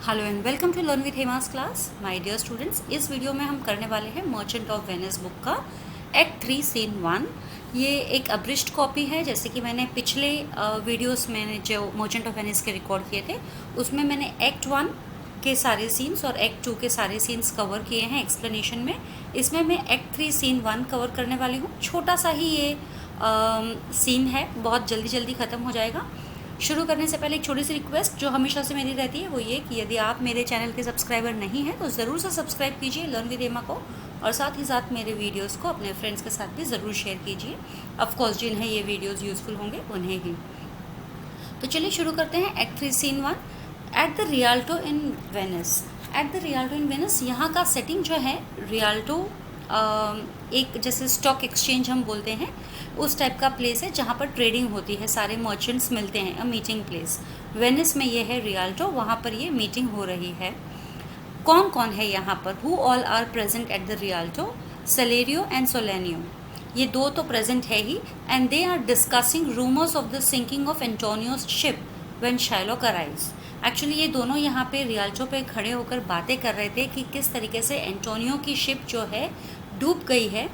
Hello and welcome to learn with Hema's class my dear students. इस video में हम करने वाले हैं मर्चेंट ऑफ वेनिस बुक का एक्ट 3 सीन 1। ये एक अब्रिज्ड कॉपी है, जैसे कि मैंने पिछले वीडियोस में जो मर्चेंट ऑफ वेनिस के रिकॉर्ड किए थे उसमें मैंने एक्ट 1 के सारे सीन्स और एक्ट 2 के सारे सीन्स कवर किए हैं एक्सप्लेनेशन में। इसमें मैं एक्ट 3 सीन 1 कवर करने वाली हूँ। छोटा सा ही ये सीन है, बहुत जल्दी जल्दी ख़त्म हो जाएगा। शुरू करने से पहले एक छोटी सी रिक्वेस्ट जो हमेशा से मेरी रहती है, वो ये कि यदि आप मेरे चैनल के सब्सक्राइबर नहीं हैं तो ज़रूर से सब्सक्राइब कीजिए लर्न विद हेमा को, और साथ ही साथ मेरे वीडियोस को अपने फ्रेंड्स के साथ भी ज़रूर शेयर कीजिए। ऑफ कोर्स जिन्हें ये वीडियोस यूज़फुल होंगे उन्हें ही। तो चलिए शुरू करते हैं act 3 scene 1। At the Rialto in Venice. At the Rialto in Venice, यहाँ का सेटिंग जो है रियाल्टो एक जैसे स्टॉक एक्सचेंज हम बोलते हैं उस टाइप का प्लेस है जहाँ पर ट्रेडिंग होती है, सारे मर्चेंट्स मिलते हैं, अ मीटिंग प्लेस। वेनिस में ये है रियाल्टो, वहाँ पर ये मीटिंग हो रही है। कौन कौन है यहाँ पर? Who all are present at the Rialto? Salerio and Solanio, ये दो तो प्रेजेंट है ही, and they are discussing rumours of the sinking of Antonio's ship when Shylock arrives. Actually ये दोनों यहाँ पे रियाल्टो पे खड़े होकर बातें कर रहे थे कि किस तरीके से एंटोनियो की शिप जो है डूब गई है।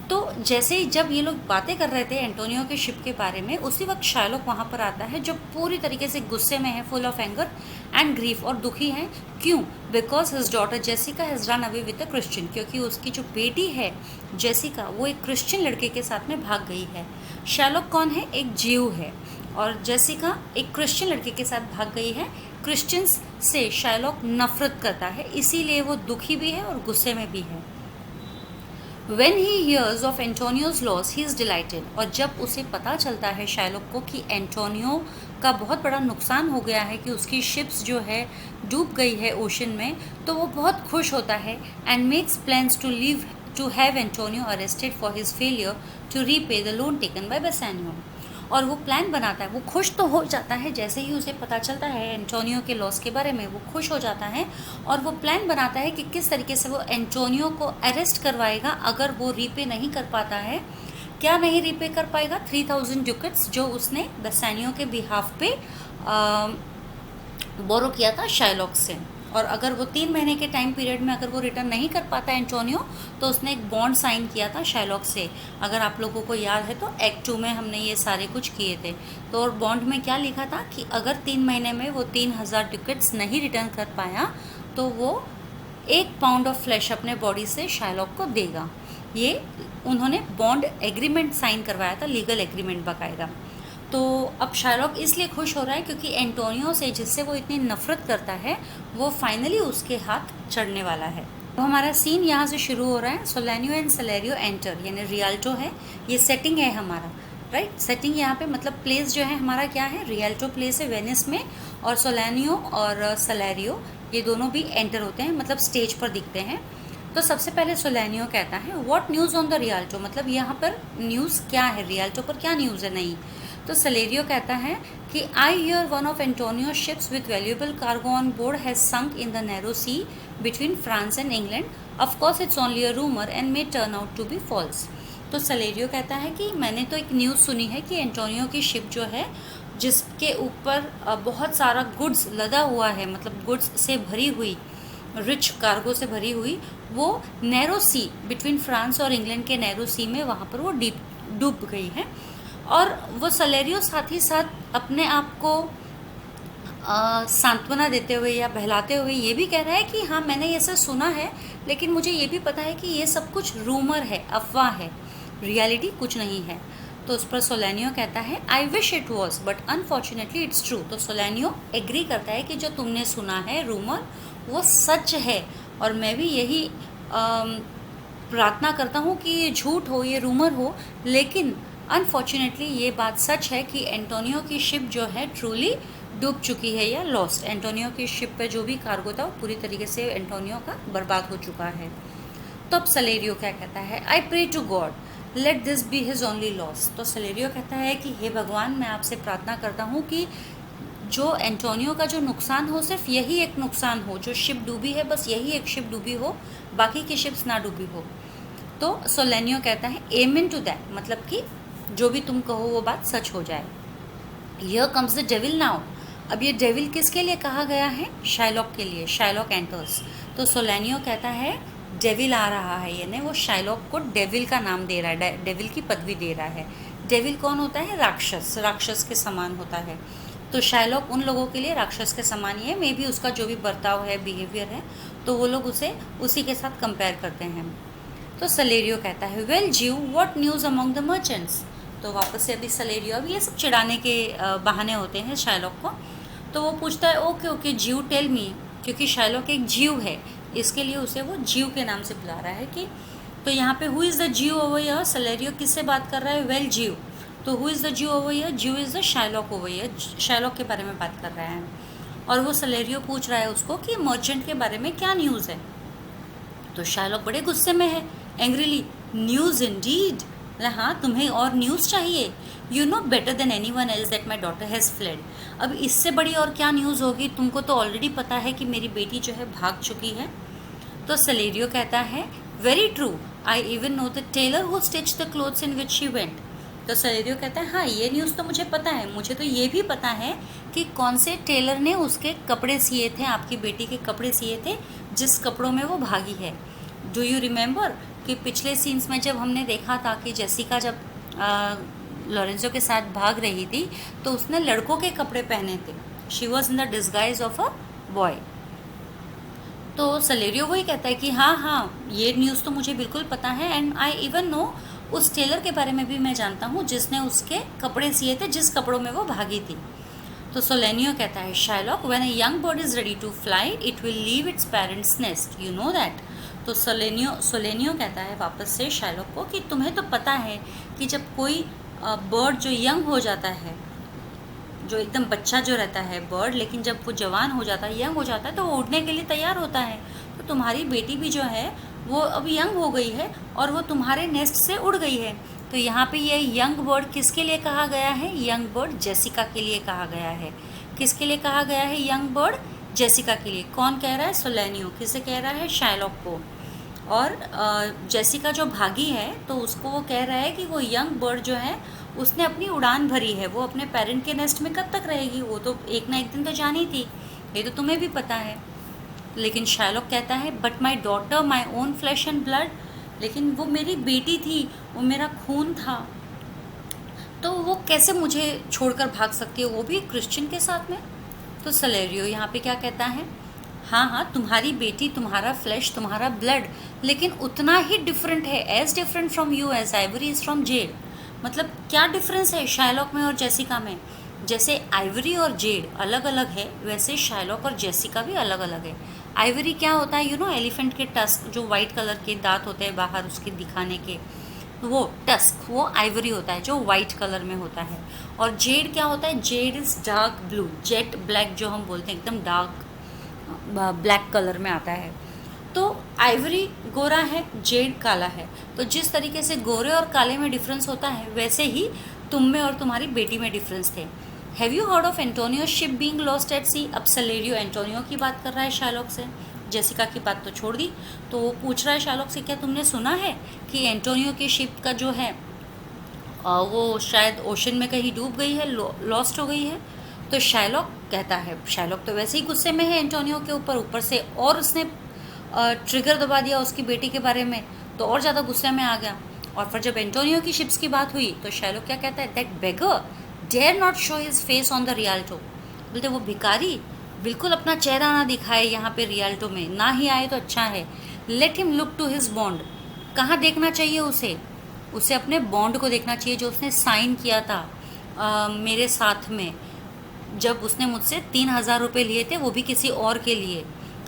तो जैसे ही जब ये लोग बातें कर रहे थे एंटोनियो के शिप के बारे में, उसी वक्त शाइलॉक वहाँ पर आता है जो पूरी तरीके से गुस्से में है, full of anger and grief, और दुखी है। क्यों? Because his daughter Jessica has run away with a Christian, क्योंकि उसकी जो बेटी है जेसिका वो एक क्रिश्चियन लड़के के साथ में भाग गई है। शाइलॉक कौन है? एक जीव है, और जेसिका एक क्रिश्चियन लड़के के साथ भाग गई है। क्रिश्चियंस से शाइलॉक नफरत करता है, इसीलिए वो दुखी भी है और गुस्से में भी है। When he hears of Antonio's loss, he is delighted. और जब उसे पता चलता है शाइलॉक को कि एंटोनियो का बहुत बड़ा नुकसान हो गया है, कि उसकी शिप्स जो है डूब गई है ओशन में, तो वो बहुत खुश होता है and makes plans to have Antonio arrested for his failure to repay the loan taken by Bassanio. और वो प्लान बनाता है, वो खुश तो हो जाता है जैसे ही उसे पता चलता है एंटोनियो के लॉस के बारे में, वो खुश हो जाता है और वो प्लान बनाता है कि किस तरीके से वो एंटोनियो को अरेस्ट करवाएगा अगर वो रीपे नहीं कर पाता है। क्या नहीं रीपे कर पाएगा? 3000 डुकेट्स जो उसने बेसानियो के बिहाफ पे बोरो किया था शाइलॉक से। और अगर वो 3 महीने के टाइम पीरियड में अगर वो रिटर्न नहीं कर पाता एंटोनियो, तो उसने एक बॉन्ड साइन किया था शाइलॉक से। अगर आप लोगों को याद है तो एक्ट 2 में हमने ये सारे कुछ किए थे। तो और बॉन्ड में क्या लिखा था कि अगर 3 महीने में वो 3000 टिकट्स नहीं रिटर्न कर पाया तो वो 1 पाउंड ऑफ फ्लैश अपने बॉडी से शाइलॉक को देगा। ये उन्होंने बॉन्ड एग्रीमेंट साइन करवाया था, लीगल एग्रीमेंट बाकायदा। तो अब शाइलॉक इसलिए खुश हो रहा है क्योंकि एंटोनियो से, जिससे वो इतनी नफरत करता है, वो फाइनली उसके हाथ चढ़ने वाला है। तो हमारा सीन यहाँ से शुरू हो रहा है। सोलेनियो एंड सलेरियो एंटर, यानी रियाल्टो है, ये सेटिंग है हमारा, राइट। सेटिंग यहाँ पे मतलब प्लेस जो है हमारा क्या है? रियाल्टो प्लेस है वेनिस में, और सोलेनियो और सलेरियो ये दोनों भी एंटर होते हैं, मतलब स्टेज पर दिखते हैं। तो सबसे पहले सोलेनियो कहता है what news on the Rialto, मतलब यहाँ पर न्यूज़ क्या है, रियाल्टो पर क्या न्यूज़ है? नहीं। तो सलेरियो कहता है कि I hear one of Antonio ships with valuable cargo on board has sunk in the narrow sea between France and England. Of course it's only a rumour and may turn out to be false. तो Salerio कहता है कि मैंने तो एक news सुनी है कि एंटोनियो की शिप जो है, जिसके ऊपर बहुत सारा गुड्स लदा हुआ है, मतलब गुड्स से भरी हुई, रिच कार्गो से भरी हुई, वो नैरो सी बिटवीन फ्रांस और इंग्लैंड के नैरो सी में वहाँ पर वो डूब गई है। और वो सलेरियो साथ ही साथ अपने आप को सांत्वना देते हुए या बहलाते हुए ये भी कह रहा है कि हाँ मैंने ये सब सुना है, लेकिन मुझे ये भी पता है कि ये सब कुछ रूमर है, अफवाह है, रियलिटी कुछ नहीं है। तो उस पर सोलेनियो कहता है I wish it was but unfortunately it's true. तो सोलेनियो एग्री करता है कि जो तुमने सुना है रूमर वो सच है, और मैं भी यही प्रार्थना करता हूँ कि ये झूठ हो, ये रूमर हो, लेकिन अनफॉर्चुनेटली ये बात सच है कि एंटोनियो की शिप जो है ट्रूली डूब चुकी है या लॉस्ट। एंटोनियो की शिप पे जो भी कार्गो था वो पूरी तरीके से एंटोनियो का बर्बाद हो चुका है। तो अब सलेरियो क्या कहता है? I pray to God let this be his only loss. तो सलेरियो कहता है कि हे भगवान, मैं आपसे प्रार्थना करता हूँ कि जो एंटोनियो का जो नुकसान हो, सिर्फ यही एक नुकसान हो, जो शिप डूबी है बस यही एक शिप डूबी हो, बाकी की शिप्स ना डूबी हो। तो सोलेनियो कहता है एमेन टू दैट, मतलब कि जो भी तुम कहो वो बात सच हो जाए। Here comes the devil now, अब ये डेविल किसके लिए कहा गया है? शाइलॉक के लिए। शाइलॉक एंटर्स, तो सोलेनियो कहता है डेविल आ रहा है, यानी वो शाइलॉक को डेविल का नाम दे रहा है, डेविल की पदवी दे रहा है। डेविल कौन होता है? राक्षस, राक्षस के समान होता है। तो शाइलॉक उन लोगों के लिए राक्षस के समान ही है। मे बी उसका जो भी बर्ताव है, बिहेवियर है, तो वो लोग उसे उसी के साथ कंपेयर करते हैं। तो सलेरियो कहता है वेल जीव what news among the merchants. तो वापस से अभी सलेरियो, अब ये सब चिढ़ाने के बहाने होते हैं शाइलॉक को। तो वो पूछता है ओके ओके जीव टेल मी, क्योंकि शाइलॉक एक जीव है, इसके लिए उसे वो जीव के नाम से बुला रहा है कि तो यहाँ पे हु इज़ द जीव ओवर हियर? सलेरियो किससे बात कर रहा है? वेल जीव। तो हु इज़ द जीव ओवर हियर? जीव is the Shylock over here, Shylock के बारे में बात कर रहा है। और वो सलेरियो पूछ रहा है उसको कि मर्चेंट के बारे में क्या न्यूज़ है। तो शाइलॉक बड़े गुस्से में है, एंग्रीली, न्यूज़ इंडीड, हाँ तुम्हें और न्यूज़ चाहिए? You know better than any one else that my daughter has fled. अब इससे बड़ी और क्या न्यूज़ होगी? तुमको तो ऑलरेडी पता है कि मेरी बेटी जो है भाग चुकी है। तो सलेरियो कहता है very true, I even know the tailor who stitch the clothes in which she went. तो सलेरियो कहता है हाँ ये न्यूज़ तो मुझे पता है, मुझे तो ये भी पता है कि कौन से टेलर ने उसके कपड़े सिए थे, आपकी बेटी के कपड़े सिए थे जिस कपड़ों में वो भागी है। डू यू रिमेंबर कि पिछले सीन्स में जब हमने देखा था कि जेसिका जब लॉरेंजो के साथ भाग रही थी तो उसने लड़कों के कपड़े पहने थे, she was in the disguise of a boy. तो सलेरियो वही कहता है कि हाँ ये न्यूज़ तो मुझे बिल्कुल पता है, एंड आई इवन नो, उस टेलर के बारे में भी मैं जानता हूँ जिसने उसके कपड़े सिए थे जिस कपड़ों में वो भागी थी। तो सोलेनियो कहता है Shylock when a young bird is ready to fly it will leave its parents nest, you know that. तो सोलेनियो कहता है वापस से शाइलॉक को कि तुम्हें तो पता है कि जब कोई बर्ड जो यंग हो जाता है, जो एकदम बच्चा जो रहता है बर्ड, लेकिन जब वो जवान हो जाता है, यंग हो जाता है, तो वो उड़ने के लिए तैयार होता है। तो तुम्हारी बेटी भी जो है वो अब यंग हो गई है और वो तुम्हारे नेस्ट से उड़ गई है। तो यहाँ पे ये यंग बर्ड किसके लिए कहा गया है? यंग बर्ड जेसिका के लिए कहा गया है। किसके लिए कहा गया है यंग बर्ड? जेसिका के लिए। कौन कह रहा है? सोलेनियो। किसे कह रहा है? शाइलॉक को। और जेसिका जो भागी है तो उसको वो कह रहा है कि वो यंग बर्ड जो है उसने अपनी उड़ान भरी है, वो अपने पेरेंट के नेस्ट में कब तक रहेगी? वो तो एक ना एक दिन तो जानी थी, ये तो तुम्हें भी पता है। लेकिन शाइलॉक कहता है but my daughter my own flash and blood, लेकिन वो मेरी बेटी थी, वो मेरा खून था, तो वो कैसे मुझे छोड़कर भाग सकती है, वो भी क्रिश्चियन के साथ में? तो सलेरियो यहाँ पे क्या कहता है? हाँ तुम्हारी बेटी, तुम्हारा फ्लैश, तुम्हारा ब्लड, लेकिन उतना ही डिफरेंट है, as different from you as ivory is from jade. मतलब क्या डिफरेंस है शाइलॉक में और जेसिका में? जैसे आइवरी और जेड अलग अलग है, वैसे शाइलॉक और जेसिका भी अलग अलग है। आइवरी क्या होता है? यू नो एलिफेंट के टस्क, जो वाइट कलर के दांत होते हैं बाहर उसके दिखाने के, वो टस्क, वो आइवरी होता है जो वाइट कलर में होता है। और जेड क्या होता है? Z is dark blue, jet black जो हम बोलते हैं, एकदम डार्क ब्लैक कलर में आता है। तो आइवरी गोरा है, जेड काला है। तो जिस तरीके से गोरे और काले में डिफरेंस होता है, वैसे ही तुम में और तुम्हारी बेटी में डिफरेंस थे। Have you heard of Antonio ship being lost at sea? अब सलेरियो एंटोनियो की बात कर रहा है शाइलॉक से, जेसिका की बात तो छोड़ दी। तो वो पूछ रहा है शाइलॉक से क्या तुमने सुना है कि एंटोनियो की शिप का जो है वो शायद ओशन में कहीं डूब गई है, लॉस्ट हो गई है? तो शाइलॉक कहता है, शाइलॉक तो वैसे ही गुस्से में है एंटोनियो के ऊपर से, और उसने ट्रिगर दबा दिया उसकी बेटी के बारे में, तो और ज़्यादा गुस्से में आ गया। और फिर जब एंटोनियो की शिप्स की बात हुई तो शाइलॉक क्या कहता है? That beggar dare not show his face on the Rialto. बोलते वो भिखारी बिल्कुल अपना चेहरा ना दिखाए यहाँ पे रियाल्टो में, ना ही आए तो अच्छा है। Let him look to his bond. कहाँ देखना चाहिए उसे? उसे अपने बॉन्ड को देखना चाहिए जो उसने साइन किया था मेरे साथ में, जब उसने मुझसे 3,000 रुपये लिए थे, वो भी किसी और के लिए,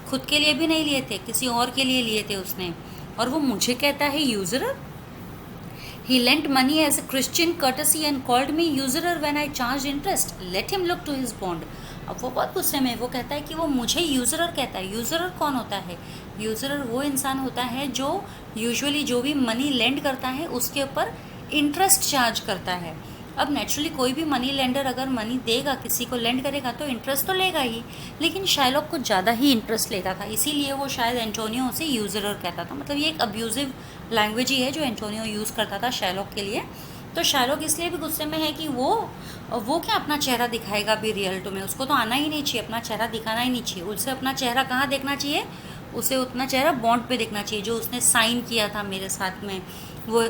खुद के लिए भी नहीं लिए थे, किसी और के लिए लिए थे उसने। और वो मुझे कहता है यूजरर। He lent money as a Christian courtesy and called me usurer when I charged interest. Let him look to his bond. अब वो बहुत गुस्से में, वो कहता है कि वो मुझे यूजरर कहता है। यूजरर कौन होता है? यूजरर वो इंसान होता है जो यूजुअली जो भी मनी लेंड करता है उसके ऊपर इंटरेस्ट चार्ज करता है। अब नेचुरली कोई भी मनी लेंडर अगर मनी देगा, किसी को लेंड करेगा, तो इंटरेस्ट तो लेगा ही, लेकिन शाइलॉक कुछ ज़्यादा ही इंटरेस्ट लेता था, इसीलिए वो शायद एंटोनियो से यूजरर कहता था। मतलब ये एक अब्यूजिव लैंग्वेज ही है जो एंटोनियो यूज़ करता था शाइलॉक के लिए। तो शार्लॉक इसलिए भी गुस्से में है कि वो क्या अपना चेहरा दिखाएगा भी रियल टू में, उसको तो आना ही नहीं चाहिए, अपना चेहरा दिखाना ही नहीं चाहिए। उसे अपना चेहरा कहाँ देखना चाहिए, उसे उतना चेहरा बॉन्ड पे देखना चाहिए जो उसने साइन किया था मेरे साथ में। वो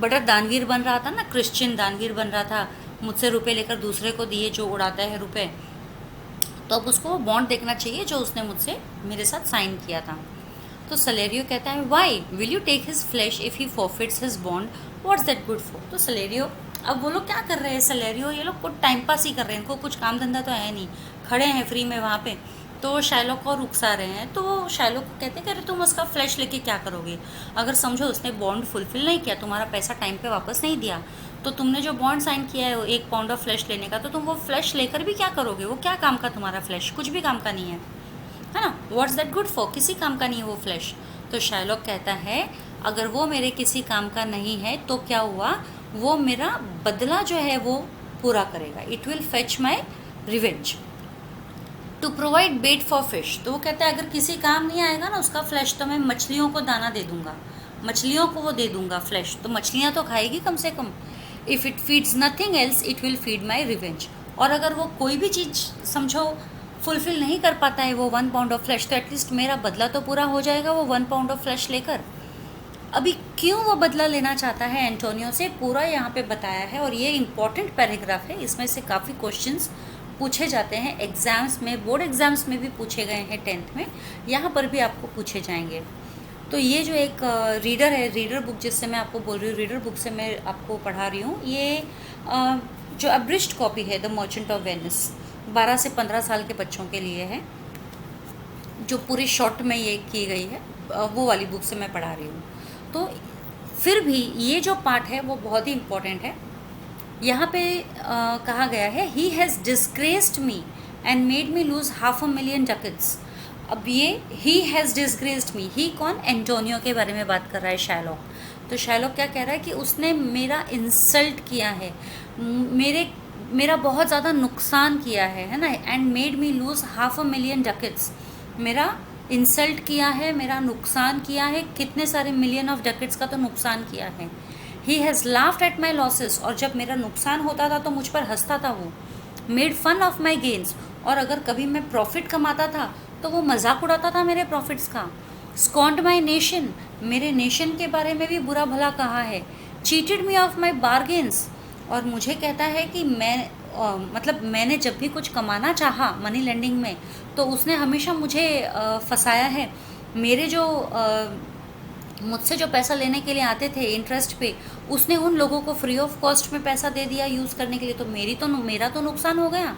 बड़ा दानवीर बन रहा था ना, क्रिश्चियन दानवीर बन रहा था, मुझसे रुपए लेकर दूसरे को दिए जो उड़ाता है रुपए, तो अब उसको वो बॉन्ड देखना चाहिए जो उसने मुझसे मेरे साथ साइन किया था। तो सलेरियो कहता है why will you take his flesh if he forfeits his bond, what's that good for. तो सलेरियो, अब वो लोग क्या कर रहे हैं, सलेरियो ये लोग कुछ टाइम पास ही कर रहे हैं, इनको कुछ काम धंधा तो है नहीं, खड़े हैं फ्री में वहाँ पे, तो शार्लॉक को रुकसा रहे हैं। तो शार्लॉक को कहते हैं कि अरे तुम उसका फ्लैश लेके क्या करोगे, अगर समझो उसने बॉन्ड फुलफिल नहीं किया, तुम्हारा पैसा टाइम पे वापस नहीं दिया, तो तुमने जो बॉन्ड साइन किया है 1 पाउंड ऑफ फ्लैश लेने का, तो तुम वो फ्लैश लेकर भी क्या करोगे, वो क्या काम का तुम्हारा फ्लैश, कुछ भी काम का नहीं है ना, व्हाट्स दैट गुड फॉर, किसी काम का नहीं है वो फ्लैश। तो शार्लॉक कहता है अगर वो मेरे किसी काम का नहीं है तो क्या हुआ, वो मेरा बदला जो है वो पूरा करेगा, it will fetch my revenge to provide bait for fish. तो वो कहता है अगर किसी काम नहीं आएगा ना उसका फ्लैश, तो मैं मछलियों को दाना दे दूंगा, मछलियों को वो दे दूंगा फ्लैश, तो मछलियाँ तो खाएगी कम से कम। If it feeds nothing else it will feed my revenge. और अगर वो कोई भी चीज़ समझो फुलफिल नहीं कर पाता है वो 1 पाउंड ऑफ फ्लैश, तो एटलीस्ट मेरा बदला तो पूरा हो जाएगा वो 1 पाउंड ऑफ फ्लैश लेकर। अभी क्यों वो बदला लेना चाहता है एंटोनियो से, पूरा यहाँ पे बताया है, और ये इम्पॉर्टेंट पैराग्राफ है, इसमें से काफ़ी क्वेश्चंस पूछे जाते हैं एग्ज़ाम्स में, बोर्ड एग्ज़ाम्स में भी पूछे गए हैं 10th में, यहाँ पर भी आपको पूछे जाएंगे। तो ये जो एक रीडर है, रीडर बुक जिससे मैं आपको बोल रही हूँ, रीडर बुक से मैं आपको पढ़ा रही हूँ, ये जो अब्रिज्ड कॉपी है द मर्चेंट ऑफ वेनिस, 12 से 15 साल के बच्चों के लिए है, जो पूरी शॉर्ट में ये की गई है, वो वाली बुक से मैं पढ़ा रही हूँ। तो फिर भी ये जो पार्ट है वो बहुत ही इम्पोर्टेंट है। यहाँ पे कहा गया है he has disgraced me and made me lose 500,000 ducats. अब ये ही हैज़ डिस्ग्रेस्ड मी, ही कौन, एंटोनियो के बारे में बात कर रहा है शार्लॉक। तो शार्लॉक क्या कह रहा है कि उसने मेरा इंसल्ट किया है, मेरा बहुत ज़्यादा नुकसान किया है ना, and made me lose 500,000 dacoits, मेरा इंसल्ट किया है, मेरा नुकसान किया है, कितने सारे मिलियन ऑफ डकेट्स का तो नुकसान किया है। He has laughed at my losses, और जब मेरा नुकसान होता था तो मुझ पर हंसता था वो। Made fun of my gains, और अगर कभी मैं प्रॉफिट कमाता था तो वो मजाक उड़ाता था मेरे प्रॉफिट्स का। स्कॉन्ड माई नेशन, मेरे नेशन के बारे में भी बुरा भला कहा है। Cheated me of my bargains, और मुझे कहता है कि मतलब मैंने जब भी कुछ कमाना चाहा मनी लेंडिंग में तो उसने हमेशा मुझे फंसाया है। मेरे जो मुझसे जो पैसा लेने के लिए आते थे इंटरेस्ट पे, उसने उन लोगों को फ्री ऑफ कॉस्ट में पैसा दे दिया यूज़ करने के लिए, तो मेरा तो नुकसान हो गया।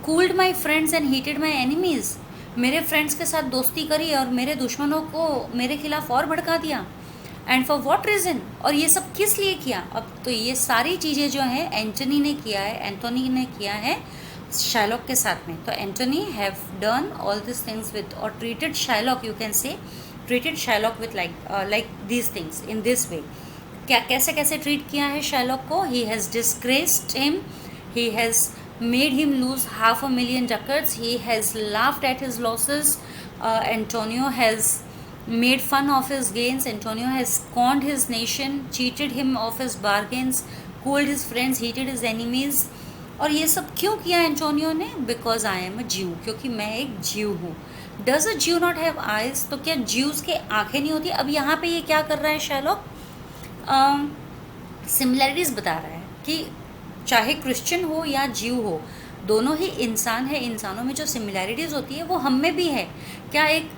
Cooled my friends and heated my enemies, मेरे फ्रेंड्स के साथ दोस्ती करी और मेरे दुश्मनों को मेरे खिलाफ और भड़का दिया। एंड फॉर वॉट रीज़न, और ये सब किस लिए किया। अब तो ये सारी चीज़ें जो हैं एंटोनी ने किया है शार्लॉक के साथ में। तो Antonio have done all this things with, और treated Shylock, you can say treated Shylock with like these things in this way. क्या कैसे कैसे ट्रीट किया है शार्लॉक को, he has disgraced him, he has made him lose 500,000 ducats, he has laughed at his losses, Antonio has made fun of his gains, Antonio has scorned his nation, cheated him of his bargains, cooled his friends, heated his enemies। और ये सब क्यों किया Antonio ने, because I am a ज्यू, क्योंकि मैं एक ज्यू हूँ। डज अ ज्यू नॉट हैव आइज, तो क्या ज्यूज़ के आँखें नहीं होती। अब यहाँ पे ये क्या कर रहा है शार्लॉक, सिमिलैरिटीज़ बता रहा है कि चाहे क्रिश्चियन हो या ज्यू हो, दोनों ही इंसान है, इंसानों में जो सिमिलैरिटीज़ होती है वो हम में भी है। क्या एक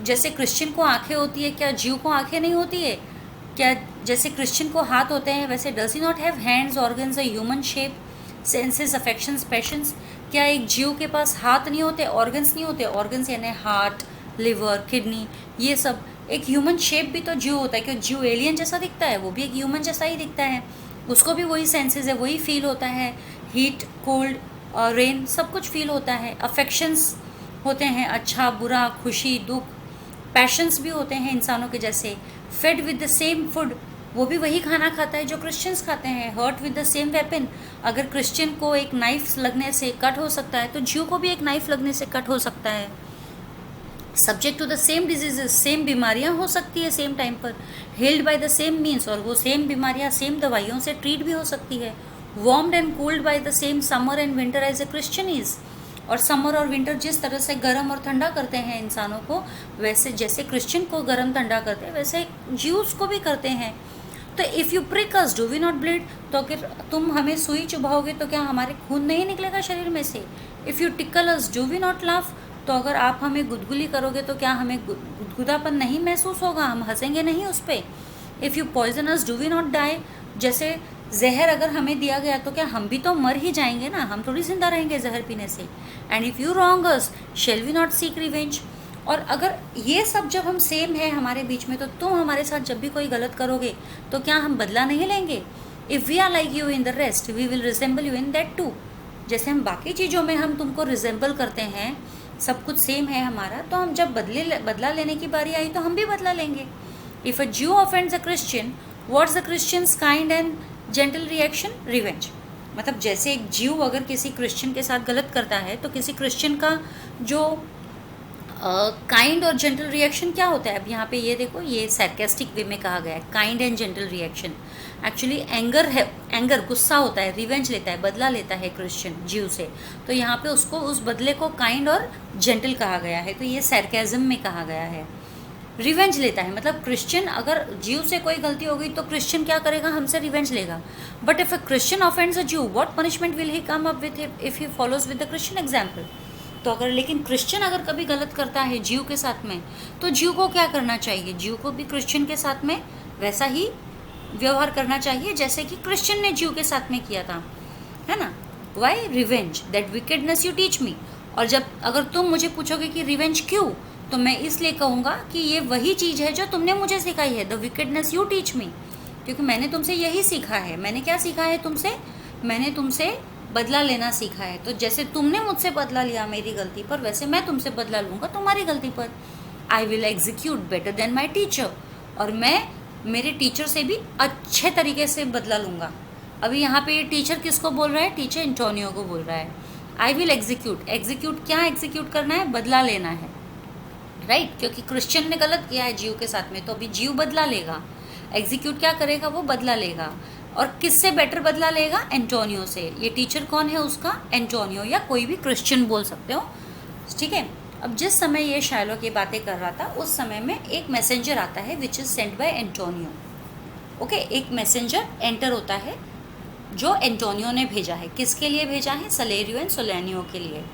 जैसे क्रिश्चियन को आंखें होती है, क्या ज्यू को आंखें नहीं होती है। क्या जैसे क्रिश्चियन को हाथ होते हैं, वैसे does he not have hands, organs, a human shape, senses, affections, patience. क्या एक ज्यू के पास हाथ नहीं होते, ऑर्गन्स नहीं होते। ऑर्गन्स यानी हार्ट, लिवर, किडनी, ये सब। एक ह्यूमन शेप भी तो ज्यू होता है, क्योंकि ज्यू एलियन जैसा दिखता है, वो भी एक ह्यूमन जैसा ही दिखता है, उसको भी वही सेंसेस है, वही फील होता है, हीट, कोल्ड, रेन, सब कुछ फील होता है। अफेक्शंस होते हैं, अच्छा बुरा, खुशी, दुख। पैशंस भी होते हैं इंसानों के जैसे। Fade with the same food, वो भी वही खाना खाता है जो क्रिश्चियंस खाते हैं। Hurt with the same weapon, अगर क्रिश्चियन को एक नाइफ लगने से कट हो सकता है तो ज्यू को भी एक नाइफ लगने से कट हो सकता है। Subject to the same diseases, same बीमारियां हो सकती है सेम टाइम पर, healed by the same means, और वो सेम बीमारियां सेम दवाइयों से ट्रीट भी हो सकती है। Warmed and cooled by the same summer and winter as a Christian is, और समर और विंटर जिस तरह से गर्म और ठंडा करते हैं इंसानों को, वैसे जैसे क्रिश्चियन को गर्म ठंडा करते हैं वैसे ज्यूस को भी करते हैं। तो if you prick us do we not bleed, तो अगर तुम हमें सुई चुभाओगे तो क्या हमारे खून नहीं निकलेगा शरीर में से। If you tickle us do we not laugh, तो अगर आप हमें गुदगुली करोगे तो क्या हमें गुदगुदापन नहीं महसूस होगा, हम हंसेंगे नहीं उस पर। If you poison us do we not die, जैसे जहर अगर हमें दिया गया तो क्या हम भी तो मर ही जाएंगे ना, हम थोड़ी जिंदा रहेंगे जहर पीने से। And if you wrong us shall we not seek revenge, और अगर ये सब जब हम सेम है हमारे बीच में, तो तुम हमारे साथ जब भी कोई गलत करोगे तो क्या हम बदला नहीं लेंगे। If we are like you in the rest we will resemble you in that too, जैसे हम बाकी चीज़ों में हम तुमको रिजेंबल करते हैं, सब कुछ सेम है हमारा, तो हम जब बदला लेने की बारी आई तो हम भी बदला लेंगे। इफ़ अ ज्यू offends a Christian what's the Christians kind and gentle reaction, revenge. मतलब जैसे एक ज्यू अगर किसी क्रिश्चियन के साथ गलत करता है तो किसी क्रिश्चियन का जो काइंड और जेंटल रिएक्शन क्या होता है। अब यहाँ पे ये देखो, ये सैर्केस्टिक वे में कहा गया है kind and gentle reaction. Actually anger है, एंगर गुस्सा होता है, रिवेंज लेता है, बदला लेता है क्रिश्चियन ज्यू से, तो यहाँ पे उसको उस बदले को काइंड और जेंटल कहा गया है, तो ये सैर्केज़म में कहा गया है। रिवेंज लेता है मतलब क्रिश्चियन, अगर ज्यू से कोई गलती हो गई तो क्रिश्चियन क्या करेगा, हमसे रिवेंज लेगा। But if a Christian offends a Jew what punishment will he come up with if he follows with the Christian example. तो अगर लेकिन क्रिश्चियन अगर कभी गलत करता है ज्यू के साथ में, तो ज्यू को क्या करना चाहिए, ज्यू को भी क्रिश्चियन के साथ में वैसा ही व्यवहार करना चाहिए जैसे कि क्रिश्चियन ने ज्यू के साथ में किया था, है ना। Why revenge that wickedness you teach me, और जब अगर तुम मुझे पूछोगे कि रिवेंज क्यों, तो मैं इसलिए कहूँगा कि ये वही चीज़ है जो तुमने मुझे सिखाई है, द विकेडनेस यू टीच मी, क्योंकि मैंने तुमसे यही सीखा है। मैंने क्या सीखा है तुमसे, मैंने तुमसे बदला लेना सीखा है। तो जैसे तुमने मुझसे बदला लिया मेरी गलती पर, वैसे मैं तुमसे बदला लूँगा तुम्हारी गलती पर। I will execute better than my teacher, और मैं मेरे टीचर से भी अच्छे तरीके से बदला लूँगा। अभी यहाँ पे टीचर किसको बोल रहा है, टीचर एंटोनियो को बोल रहा है। आई विल एग्जीक्यूट, एग्जीक्यूट क्या एग्जीक्यूट करना है, बदला लेना है, राइट क्योंकि क्रिश्चियन ने गलत किया है ज्यू के साथ में, तो अभी ज्यू बदला लेगा। एग्जीक्यूट क्या करेगा, वो बदला लेगा, और किससे बेटर बदला लेगा, एंटोनियो से। ये टीचर कौन है उसका, एंटोनियो, या कोई भी क्रिश्चियन बोल सकते हो, ठीक है। अब जिस समय ये शाइलॉक ये बातें कर रहा था, उस समय में एक मैसेंजर आता है which is sent by Antonio. Okay, एक मैसेंजर एंटर होता है जो एंटोनियो ने भेजा है। किसके लिए भेजा है, सलेरियो एंड सोलेनियो के लिए,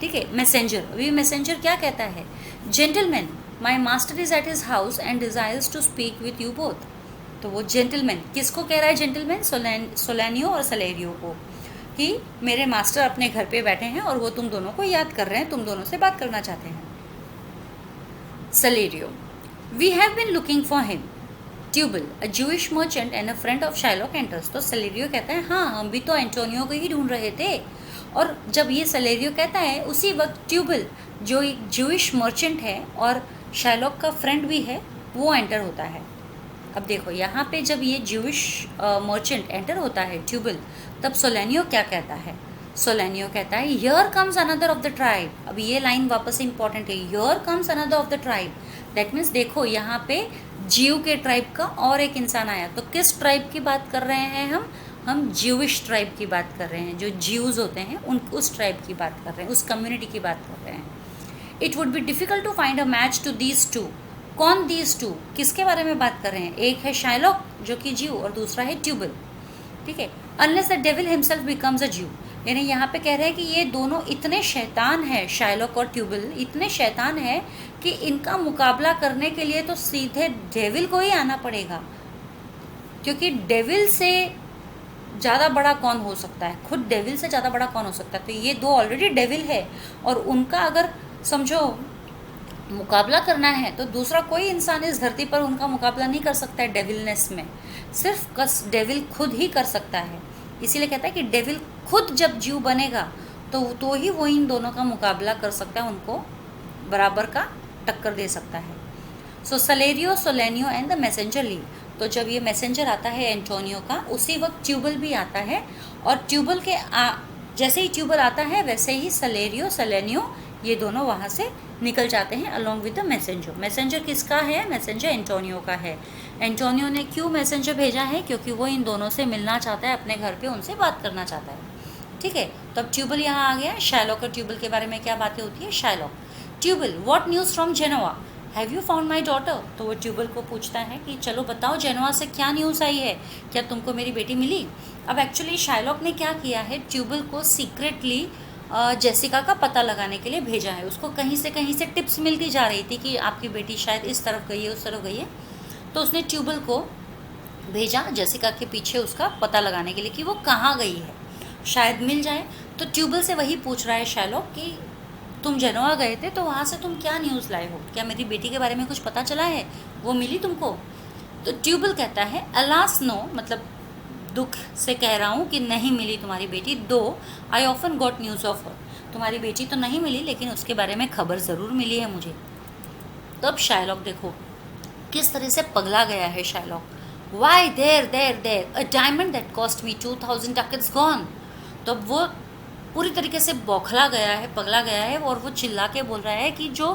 ठीक है। मैसेंजर, अभी मैसेंजर क्या कहता है, gentleman my master is at his house and desires to speak with you both. तो वो जेंटलमैन किसको कह रहा है, जेंटलमैन सोलेनियो और सलेरियो को, कि मेरे मास्टर अपने घर पे बैठे हैं और वो तुम दोनों को याद कर रहे हैं, तुम दोनों से बात करना चाहते हैं। Salerio, we have been looking for him. Tubal, a Jewish merchant and a friend of Shylock enters. तो सलेरियो कहता है हाँ, हम भी तो एंटोनियो को ही ढूंढ रहे थे। और जब ये सलेरियो कहता है, उसी वक्त ट्यूबल जो एक जूइश मर्चेंट है और शाइलॉक का फ्रेंड भी है, वो एंटर होता है। अब देखो यहाँ पे जब ये जूइश मर्चेंट एंटर होता है ट्यूबल, तब सोलेनियो क्या कहता है, सोलेनियो कहता है here comes another of the tribe. अब ये लाइन वापस इंपॉर्टेंट है, here comes another of the tribe. That means देखो यहाँ पे ज्यू के ट्राइब का और एक इंसान आया। तो किस ट्राइब की बात कर रहे हैं हम ज्यूइश ट्राइब की बात कर रहे हैं, जो ज्यूज होते हैं उस ट्राइब की बात कर रहे हैं, उस कम्युनिटी की बात कर रहे हैं। It would be difficult to find a match to these two. कौन दीज टू, किसके बारे में बात कर रहे हैं, एक है शाइलॉक जो कि ज्यू और दूसरा है ट्यूबल, ठीक है। Unless the devil himself becomes a ज्यू, यानी यहाँ पे कह रहे हैं कि ये दोनों इतने शैतान हैं, शाइलॉक और ट्यूबल इतने शैतान हैं कि इनका मुकाबला करने के लिए तो सीधे डेविल को ही आना पड़ेगा, क्योंकि डेविल से ज़्यादा बड़ा कौन हो सकता है, खुद डेविल से ज़्यादा बड़ा कौन हो सकता है। तो ये दो ऑलरेडी डेविल है, और उनका अगर समझो मुकाबला करना है तो दूसरा कोई इंसान इस धरती पर उनका मुकाबला नहीं कर सकता है डेविलनेस में, सिर्फ डेविल खुद ही कर सकता है। इसीलिए कहता है कि डेविल खुद जब ज्यू बनेगा तो ही वो इन दोनों का मुकाबला कर सकता है, उनको बराबर का टक्कर दे सकता है। So Salerio, Solanio and the messenger leave. तो जब ये मैसेंजर आता है एंटोनियो का, उसी वक्त ट्यूबल भी आता है, और ट्यूबल के जैसे ही ट्यूबल आता है वैसे ही सलेरियो, सोलेनियो ये दोनों वहाँ से निकल जाते हैं along with the messenger. Messenger किसका है? मैसेंजर एंटोनियो का है। एंटोनियो ने क्यों मैसेंजर भेजा है? क्योंकि वो इन दोनों से मिलना चाहता है, अपने घर पे उनसे बात करना चाहता है। ठीक है, तो अब ट्यूबल यहाँ आ गया। शाइलॉक और ट्यूबल के बारे में क्या बातें होती है? Shylock, Tubal, what news from Genoa, have you found my daughter? तो वो ट्यूबल को पूछता है कि चलो बताओ जेनोवा से क्या न्यूज़ आई है, क्या तुमको मेरी बेटी मिली? अब एक्चुअली शाइलॉक ने क्या किया है, ट्यूबल को सीक्रेटली जेसिका का पता लगाने के लिए भेजा है। उसको कहीं से टिप्स मिलती जा रही थी कि आपकी बेटी शायद इस तरफ गई है, उस तरफ गई है। तो उसने ट्यूबल को भेजा जेसिका के पीछे उसका पता लगाने के लिए कि वो कहाँ गई है, शायद मिल जाए। तो ट्यूबल से वही पूछ रहा है शाइलॉक कि तुम जेनोवा गए थे तो वहाँ से तुम क्या न्यूज़ लाए हो, क्या मेरी बेटी के बारे में कुछ पता चला है, वो मिली तुमको? तो ट्यूबल कहता है अलास नो, मतलब दुख से कह रहा हूँ कि नहीं मिली तुम्हारी बेटी, दो I often got news of her, तुम्हारी बेटी तो नहीं मिली लेकिन उसके बारे में खबर ज़रूर मिली है मुझे। तो अब शाइलॉक देखो किस तरह से पगला गया है Shylock. Why there a diamond that cost me 2000 ducats gone. तो अब वो पूरी तरीके से बौखला गया है, पगला गया है, और वो चिल्ला के बोल रहा है कि जो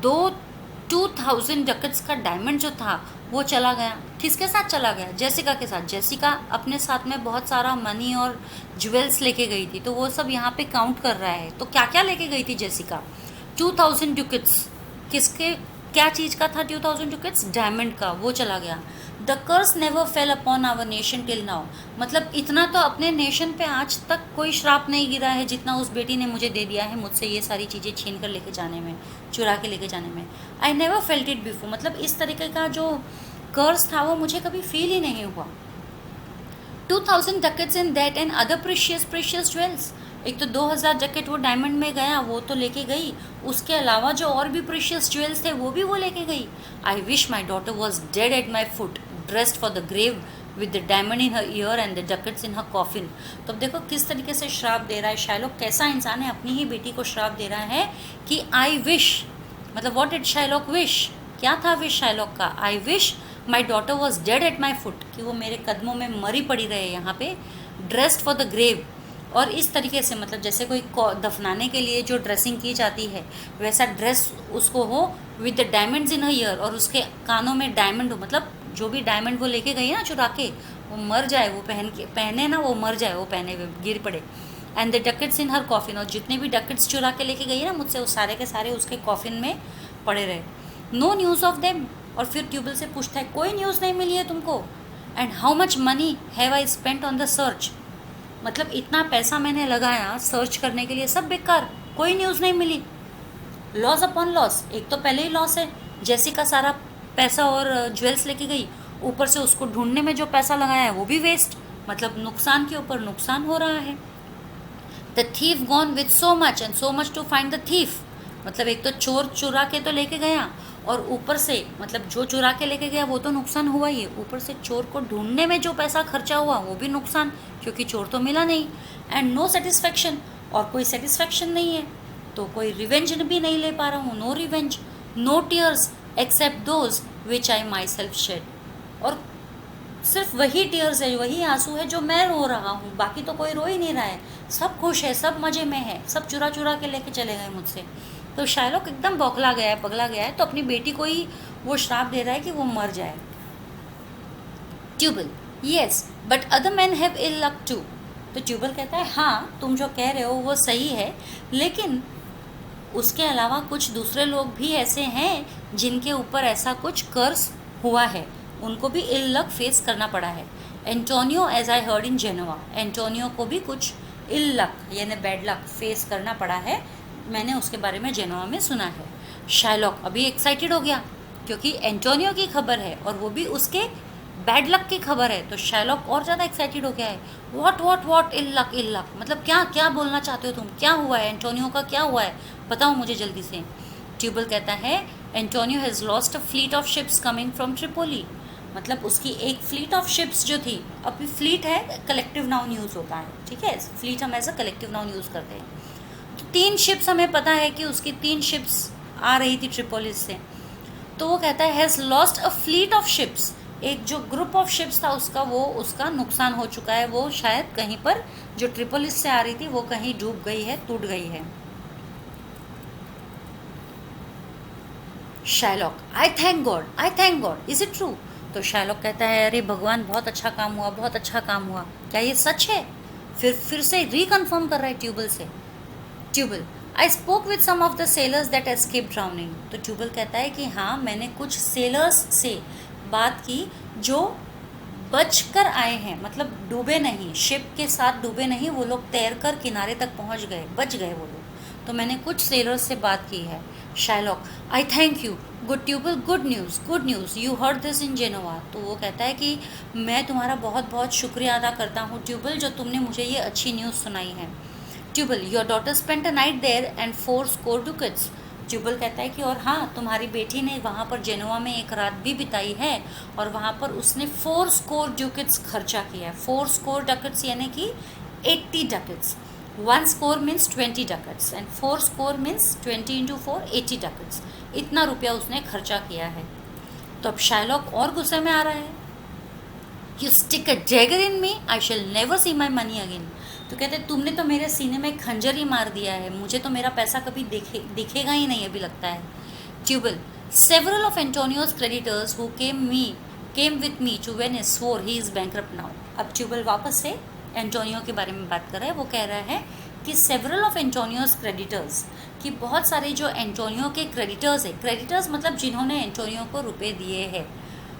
2000 डकट्स का डायमंड जो था वो चला गया। किसके साथ चला गया? जेसिका के साथ। जेसिका अपने साथ में बहुत सारा मनी और ज्वेल्स लेके गई थी, तो वो सब यहाँ पे काउंट कर रहा है। तो क्या क्या लेके गई थी जेसिका? 2000 डुकेट्स। किसके, क्या चीज़ का था 2000 डुकेट्स? डायमंड का, वो चला गया। The curse never fell upon our nation till now, मतलब इतना तो अपने नेशन पे आज तक कोई श्राप नहीं गिरा है जितना उस बेटी ने मुझे दे दिया है, मुझसे ये सारी चीज़ें छीन कर लेके जाने में, चुरा के लेके जाने में। I never felt it before, मतलब इस तरीके का जो कर्स था वो मुझे कभी फील ही नहीं हुआ। 2000 ducats in that and other precious jewels, एक तो 2000 डकेट वो डायमंड में गया, वो तो लेके गई, उसके अलावा जो और भी प्रेशियस ज्वेल्स थे वो भी वो लेके गई। I wish my daughter was dead at my foot, dressed for the grave with the diamond in her ear and the ducats in her coffin. तो अब देखो किस तरीके से श्राप दे रहा है शाइलॉक, कैसा इंसान है, अपनी ही बेटी को श्राप दे रहा है कि आई विश, मतलब व्हाट डिड शाइलॉक विश, क्या था विश शाइलॉक का? आई wish my daughter was dead at my foot, कि वो मेरे कदमों में मरी पड़ी रहे यहाँ पे, ड्रेस्ड फॉर द ग्रेव, और इस तरीके से, मतलब जैसे कोई दफनाने के लिए जो ड्रेसिंग की जाती है वैसा ड्रेस उसको हो, with the diamonds in her year, और उसके कानों में डायमंड हो, मतलब जो भी डायमंड वो लेके गई है ना चुरा के, वो मर जाए, वो पहने ना वो मर जाए, वो पहने हुए गिर पड़े। And the ducats in her coffin, और जितने भी डकेट्स चुरा के लेके गई है ना मुझसे, वो सारे के सारे उसके कॉफिन में पड़े रहे। नो न्यूज़ ऑफ देम, और फिर ट्यूबल से पूछता है कोई न्यूज़ नहीं मिली है तुमको? And how much money have I spent on the search, मतलब इतना पैसा मैंने लगाया सर्च करने के लिए, सब बेकार, कोई न्यूज़ नहीं मिली। लॉस अपॉन लॉस, एक तो पहले ही लॉस है, जेसिका सारा पैसा और ज्वेल्स लेके गई, ऊपर से उसको ढूंढने में जो पैसा लगाया है वो भी वेस्ट, मतलब नुकसान के ऊपर नुकसान हो रहा है। The thief gone with so much to find the thief, मतलब एक तो चोर चुरा के तो लेके गया, और ऊपर से मतलब जो चुरा के लेके गया वो तो नुकसान हुआ ही है, ऊपर से चोर को ढूंढने में जो पैसा खर्चा हुआ वो भी नुकसान, क्योंकि चोर तो मिला नहीं। एंड नो सेटिस्फेक्शन, और कोई सेटिस्फेक्शन नहीं है, तो कोई रिवेंज भी नहीं ले पा रहा हूँ, no revenge, no tears except those which I myself shed, और सिर्फ वही टीयर्स है, वही आंसू है जो मैं रो रहा हूँ, बाकी तो कोई रो ही नहीं रहा है, सब खुश है, सब मज़े में है, सब चुरा चुरा के लेके चले गए मुझसे। तो शाइलॉक एकदम बौखला गया है, पगला गया है, तो अपनी बेटी को ही वो श्राप दे रहा है कि वो मर जाए। Tubal, yes but other man have ill luck too, तो ट्यूबल कहता है हाँ तुम जो कह रहे हो वो सही है, लेकिन उसके अलावा कुछ दूसरे लोग भी ऐसे हैं जिनके ऊपर ऐसा कुछ कर्स हुआ है, उनको भी इल लक फेस करना पड़ा है। Antonio as I heard in Genoa, Antonio को भी कुछ इल लक यानी बैड लक फेस करना पड़ा है, मैंने उसके बारे में जेनोवा में सुना है। शाइलॉक अभी एक्साइटेड हो गया क्योंकि एंटोनियो की खबर है और वो भी उसके बैड लक की खबर है, तो शाइलॉक और ज़्यादा एक्साइटेड हो गया है। व्हाट इल लक, मतलब क्या क्या बोलना चाहते हो तुम, क्या हुआ है, एंटोनियो का क्या हुआ है, बताओ मुझे जल्दी से। ट्यूबल कहता है Antonio has lost a fleet of ships coming from Tripoli, मतलब उसकी एक फ्लीट ऑफ शिप्स जो थी, अभी फ्लीट है कलेक्टिव नाउन यूज़ होता है, ठीक है, फ्लीट हम ऐसा कलेक्टिव नाउन यूज़ करते हैं। तो 3 शिप्स हमें पता है कि उसकी 3 शिप्स आ रही थी ट्रिपोलिस से, तो वो कहता है has lost a fleet of ships, एक जो ग्रुप ऑफ शिप्स था उसका वो उसका नुकसान हो चुका है, वो शायद कहीं पर जो ट्रिपोलिस से आ रही थी वो कहीं डूब गई है, टूट गई है। Shylock, I thank God, is it true? तो शाइलॉक कहता है, अरे भगवान, बहुत अच्छा काम हुआ, बहुत अच्छा काम हुआ, क्या ये सच है? फिर से रिकन्फर्म कर रहा है ट्यूबल से। Tubal, I spoke with some of the sailors that escape drowning. तो ट्यूबल कहता है कि हाँ, मैंने कुछ सेलर्स से बात की जो बच कर आए हैं, मतलब डूबे नहीं, शिप के साथ डूबे नहीं, वो लोग तैर कर किनारे तक पहुंच गए, बच गए वो लोग। तो मैंने कुछ सेलर्स से बात की है। Shylock, I thank you. Good Tubal, good news, you heard this in Genoa. तो वो कहता है कि मैं तुम्हारा बहुत बहुत शुक्रिया अदा करता हूँ ट्यूबल, जो तुमने मुझे ये अच्छी न्यूज़ सुनाई है। Tubal, your daughter spent a night there and 4 score ducats. Tubal कहता है कि और हाँ, तुम्हारी बेटी ने वहाँ पर जेनोवा में एक रात भी बिताई है और वहाँ पर उसने 4 स्कोर डुकेट्स खर्चा किया है। 4 स्कोर डकेट्स यानी कि 80 ducats. 1 score means 20 ducats and 4 score means 20 into 4 80 ducats. इतना रुपया उसने खर्चा किया है। तो अब शाइलॉक और गुस्से में आ रहा है। You stick a dagger in me, I shall never see my money again. तो कहते तुमने तो मेरे सीने में खंजर ही मार दिया है, मुझे तो मेरा पैसा कभी दिखेगा ही नहीं अभी लगता है। Tubal, several of Antonio's creditors who came with me to Venice swore he is bankrupt now. अब ट्यूबल वापस से एंटोनियो के बारे में बात कर रहा है। वो कह रहा है कि सेवरल ऑफ एंटोनियोज क्रेडिटर्स, कि बहुत सारे जो एंटोनियो के क्रेडिटर्स है, क्रेडिटर्स मतलब जिन्होंने एंटोनियो को रुपए दिए हैं,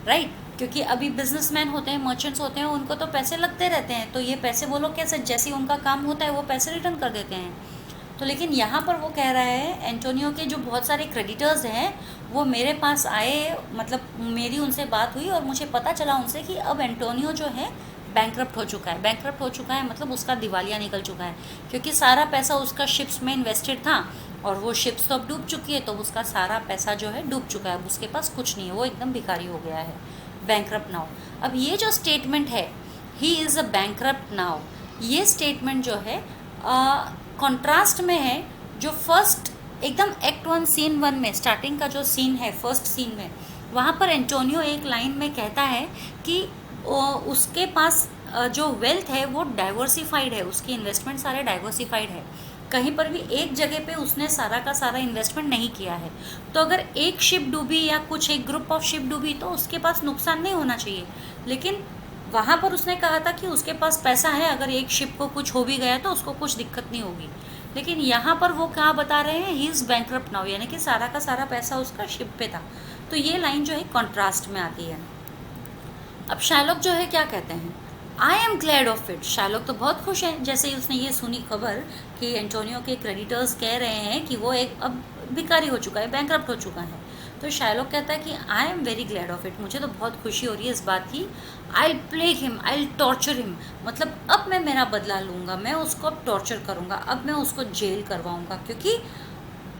राइट? क्योंकि अभी बिजनेसमैन होते हैं, मर्चेंट्स होते हैं, उनको तो पैसे लगते रहते हैं, तो ये पैसे वो लोग कैसे, जैसे उनका काम होता है वो पैसे रिटर्न कर देते हैं। तो लेकिन यहाँ पर वो कह रहा है एंटोनियो के जो बहुत सारे क्रेडिटर्स हैं वो मेरे पास आए, मतलब मेरी उनसे बात हुई और मुझे पता चला उनसे कि अब एंटोनियो जो है बैंकरप्ट हो चुका है। बैंकरप्ट हो चुका है मतलब उसका दिवालिया निकल चुका है, क्योंकि सारा पैसा उसका शिप्स में इन्वेस्टेड था और वो शिप्स तो अब डूब चुकी है, तो उसका सारा पैसा जो है डूब चुका है, अब उसके पास कुछ नहीं है, वो एकदम भिखारी हो गया है, बैंकरप्ट नाउ। अब ये जो स्टेटमेंट है, he is a bankrupt now, ये स्टेटमेंट जो है कॉन्ट्रास्ट में है जो फर्स्ट एकदम एक्ट 1 सीन 1 में, स्टार्टिंग का जो सीन है फर्स्ट सीन में, वहाँ पर एंटोनियो एक लाइन में कहता है कि उसके पास जो वेल्थ है वो डाइवर्सिफाइड है, उसकी इन्वेस्टमेंट सारे डाइवर्सिफाइड है, कहीं पर भी एक जगह पे उसने सारा का सारा इन्वेस्टमेंट नहीं किया है। तो अगर एक शिप डूबी या कुछ एक ग्रुप ऑफ शिप डूबी तो उसके पास नुकसान नहीं होना चाहिए, लेकिन वहाँ पर उसने कहा था कि उसके पास पैसा है, अगर एक शिप को कुछ हो भी गया तो उसको कुछ दिक्कत नहीं होगी। लेकिन यहाँ पर वो क्या बता रहे हैं, ही इज़ बैंकरप्ट नाउ, यानी कि सारा का सारा पैसा उसका शिप पे था। तो ये लाइन जो है कॉन्ट्रास्ट में आती है। अब शाइलॉक जो है क्या कहते हैं, I am glad of it. Shylock तो बहुत खुश है जैसे ही उसने ये सुनी खबर कि एंटोनियो के क्रेडिटर्स कह रहे हैं कि वो एक अब भिखारी हो चुका है, बैंकरप्ट हो चुका है। तो शाइलॉक कहता है कि I am very glad of it, मुझे तो बहुत खुशी हो रही है इस बात की। आई प्लेग हिम, आई टॉर्चर हिम, मतलब अब मैं मेरा बदला लूँगा, मैं उसको अब टॉर्चर करूँगा, अब मैं उसको जेल करवाऊँगा, क्योंकि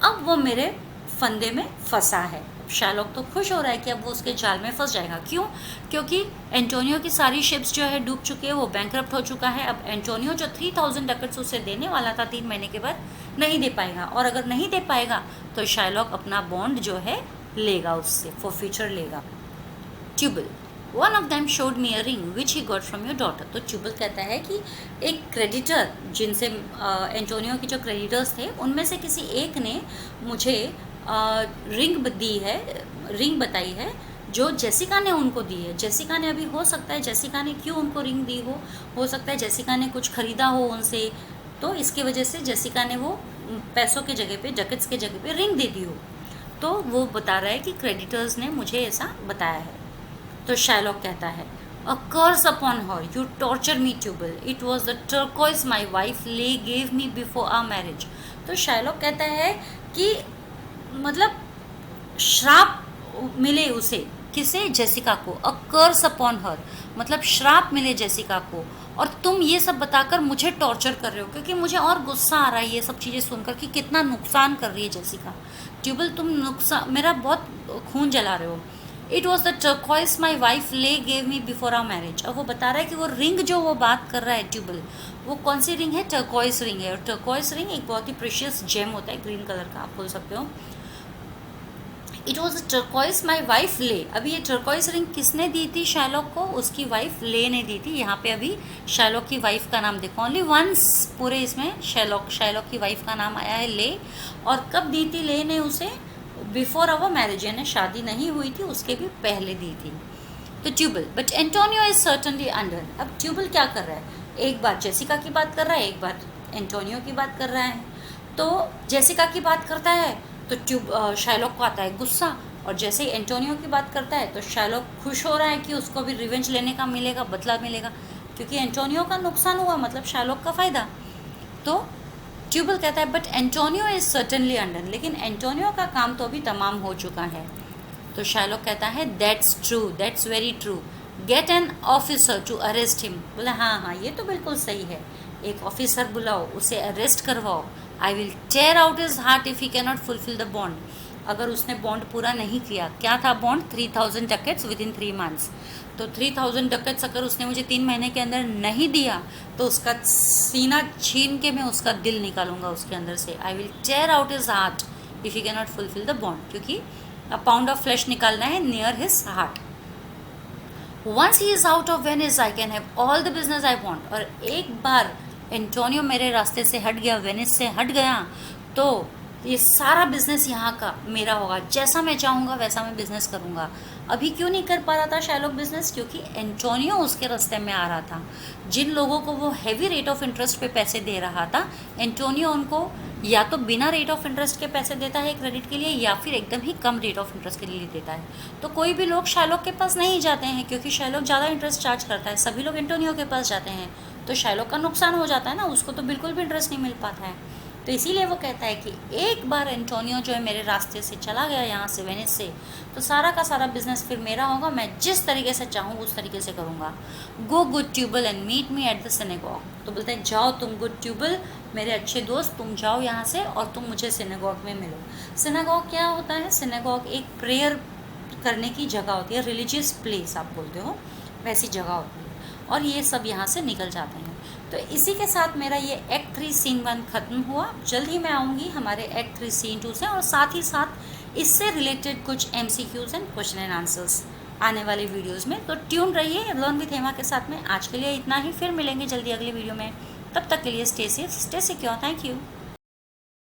अब वो मेरे फंदे में फंसा है। शाइलॉक तो खुश हो रहा है कि अब वो उसके जाल में फंस जाएगा। क्यों? क्योंकि एंटोनियो की सारी शिप्स जो है डूब चुकी है, वो बैंकरप्ट हो चुका है। अब एंटोनियो जो 3000 डकेट्स उसे देने वाला था 3 महीने के बाद, नहीं दे पाएगा, और अगर नहीं दे पाएगा तो शाइलॉक अपना बॉन्ड जो है लेगा उससे, फॉर फ्यूचर लेगा। Tubal, one of them showed me a ring which he got from your daughter. तो ट्यूबल कहता है कि एक क्रेडिटर, जिनसे एंटोनियो के जो क्रेडिटर्स थे उनमें से किसी एक ने मुझे रिंग दी है, रिंग बताई है जो जेसिका ने उनको दी है। जेसिका ने, अभी हो सकता है जेसिका ने क्यों उनको रिंग दी हो सकता है जेसिका ने कुछ ख़रीदा हो उनसे, तो इसकी वजह से जेसिका ने वो पैसों के जगह पे, डकेट्स के जगह पे रिंग दे दी हो। तो वो बता रहा है कि क्रेडिटर्स ने मुझे ऐसा बताया है। तो शाइलॉक कहता है, a curse upon her, you torture me Tubal, it was the turquoise my wife Leah gave me before our marriage. तो शाइलॉक कहता है कि मतलब श्राप मिले उसे, किसे? जेसिका को। अ कर्स अपॉन हर मतलब श्राप मिले जेसिका को, और तुम ये सब बताकर मुझे टॉर्चर कर रहे हो, क्योंकि मुझे और गुस्सा आ रहा है ये सब चीज़ें सुनकर कि कितना नुकसान कर रही है जेसिका। ट्यूबल, तुम नुकसान, मेरा बहुत खून जला रहे हो। It was the turquoise my wife Leah gave me before our marriage. अब वो बता रहा है कि वो रिंग जो वो बात कर रहा है ट्यूबल, वो कौन सी रिंग है? टर्कोइज रिंग है। और टर्कोइज रिंग एक बहुत ही प्रेशियस जेम होता है, ग्रीन कलर का, आप बोल सकते हो। It was a turquoise my wife ले। अभी ये टर्कोइज रिंग किसने दी थी शाइलॉक को? उसकी वाइफ ले ने दी थी। यहाँ पे अभी शाइलॉक की वाइफ का नाम देखो, ओनली वंस पूरे इसमें शाइलॉक की वाइफ का नाम आया है ले। और कब दी थी ले ने उसे? बिफोर अवर मैरिज, यानी शादी नहीं हुई थी उसके भी पहले दी थी। तो Tubal, but Antonio is certainly under. अब ट्यूबल क्या कर रहा है, एक बार जेसिका की बात कर रहा है, एक बार एंटोनियो की बात कर रहा है। तो जेसिका की बात करता है तो शाइलॉक को आता है गुस्सा, और जैसे ही एंटोनियो की बात करता है तो शाइलॉक खुश हो रहा है कि उसको भी रिवेंज लेने का मिलेगा, बदला मिलेगा, क्योंकि एंटोनियो का नुकसान हुआ मतलब शाइलॉक का फ़ायदा। तो ट्यूबल कहता है but Antonio is certainly under, लेकिन एंटोनियो का काम तो अभी तमाम हो चुका है। तो शाइलॉक कहता है that's true, that's very true, get an officer to arrest him. बोला हाँ, ये तो बिल्कुल सही है, एक ऑफिसर बुलाओ, उसे अरेस्ट करवाओ। I will tear out his heart if he cannot fulfil the bond. अगर उसने बॉन्ड पूरा नहीं किया, क्या था bond, 3000 ducats within 3 months। तो 3000 डकेट्स अगर उसने मुझे 3 महीने के अंदर नहीं दिया तो उसका सीना छीन के मैं उसका दिल निकालूंगा उसके अंदर से। I will tear out his heart if he cannot fulfil the bond, क्योंकि अ पाउंड ऑफ फ्लैश निकालना है near his heart. Once he is out of Venice I can have all the business I want. और एक बार Antonio मेरे रास्ते से हट गया, वेनिस से हट गया, तो ये सारा बिजनेस यहाँ का मेरा होगा, जैसा मैं चाहूँगा वैसा मैं बिजनेस करूँगा। अभी क्यों नहीं कर पा रहा था शाइलॉक बिजनेस, क्योंकि एंटोनियो उसके रास्ते में आ रहा था। जिन लोगों को वो हैवी रेट ऑफ इंटरेस्ट पे पैसे दे रहा था, एंटोनियो उनको या तो बिना रेट ऑफ इंटरेस्ट के पैसे देता है क्रेडिट के लिए, या फिर एकदम ही कम रेट ऑफ इंटरेस्ट के लिए देता है। तो कोई भी लोग शाइलॉक के पास नहीं जाते हैं, क्योंकि शाइलॉक ज़्यादा इंटरेस्ट चार्ज करता है, सभी लोग एंटोनियो के पास जाते हैं। तो शाइलॉक का नुकसान हो जाता है ना, उसको तो बिल्कुल भी इंटरेस्ट नहीं मिल पाता है। तो इसीलिए वो कहता है कि एक बार एंटोनियो जो है मेरे रास्ते से चला गया यहाँ से, वेनिस से, तो सारा का सारा बिजनेस फिर मेरा होगा, मैं जिस तरीके से चाहूँ उस तरीके से करूँगा। Go good Tubal and meet me at the synagogue. तो बोलते हैं जाओ तुम गुड ट्यूबल, मेरे अच्छे दोस्त, तुम जाओ यहाँ से और तुम मुझे सिनेगॉग में मिलो। सिनेगॉग क्या होता है, सिनेगॉग एक प्रेयर करने की जगह होती है, रिलीजियस प्लेस आप बोलते हो, वैसी जगह होती है। और ये सब यहाँ से निकल जाते हैं। तो इसी के साथ मेरा ये एक्ट 3 सीन 1 ख़त्म हुआ। जल्द ही मैं आऊँगी हमारे एक्ट 3 सीन 2 से, और साथ ही साथ इससे रिलेटेड कुछ MCQs and question and answers आने वाले वीडियोस में। तो ट्यून रहिए लर्न विथ हेमा के साथ में। आज के लिए इतना ही, फिर मिलेंगे जल्दी अगले वीडियो में। तब तक के लिए stay safe, stay secure. Thank you.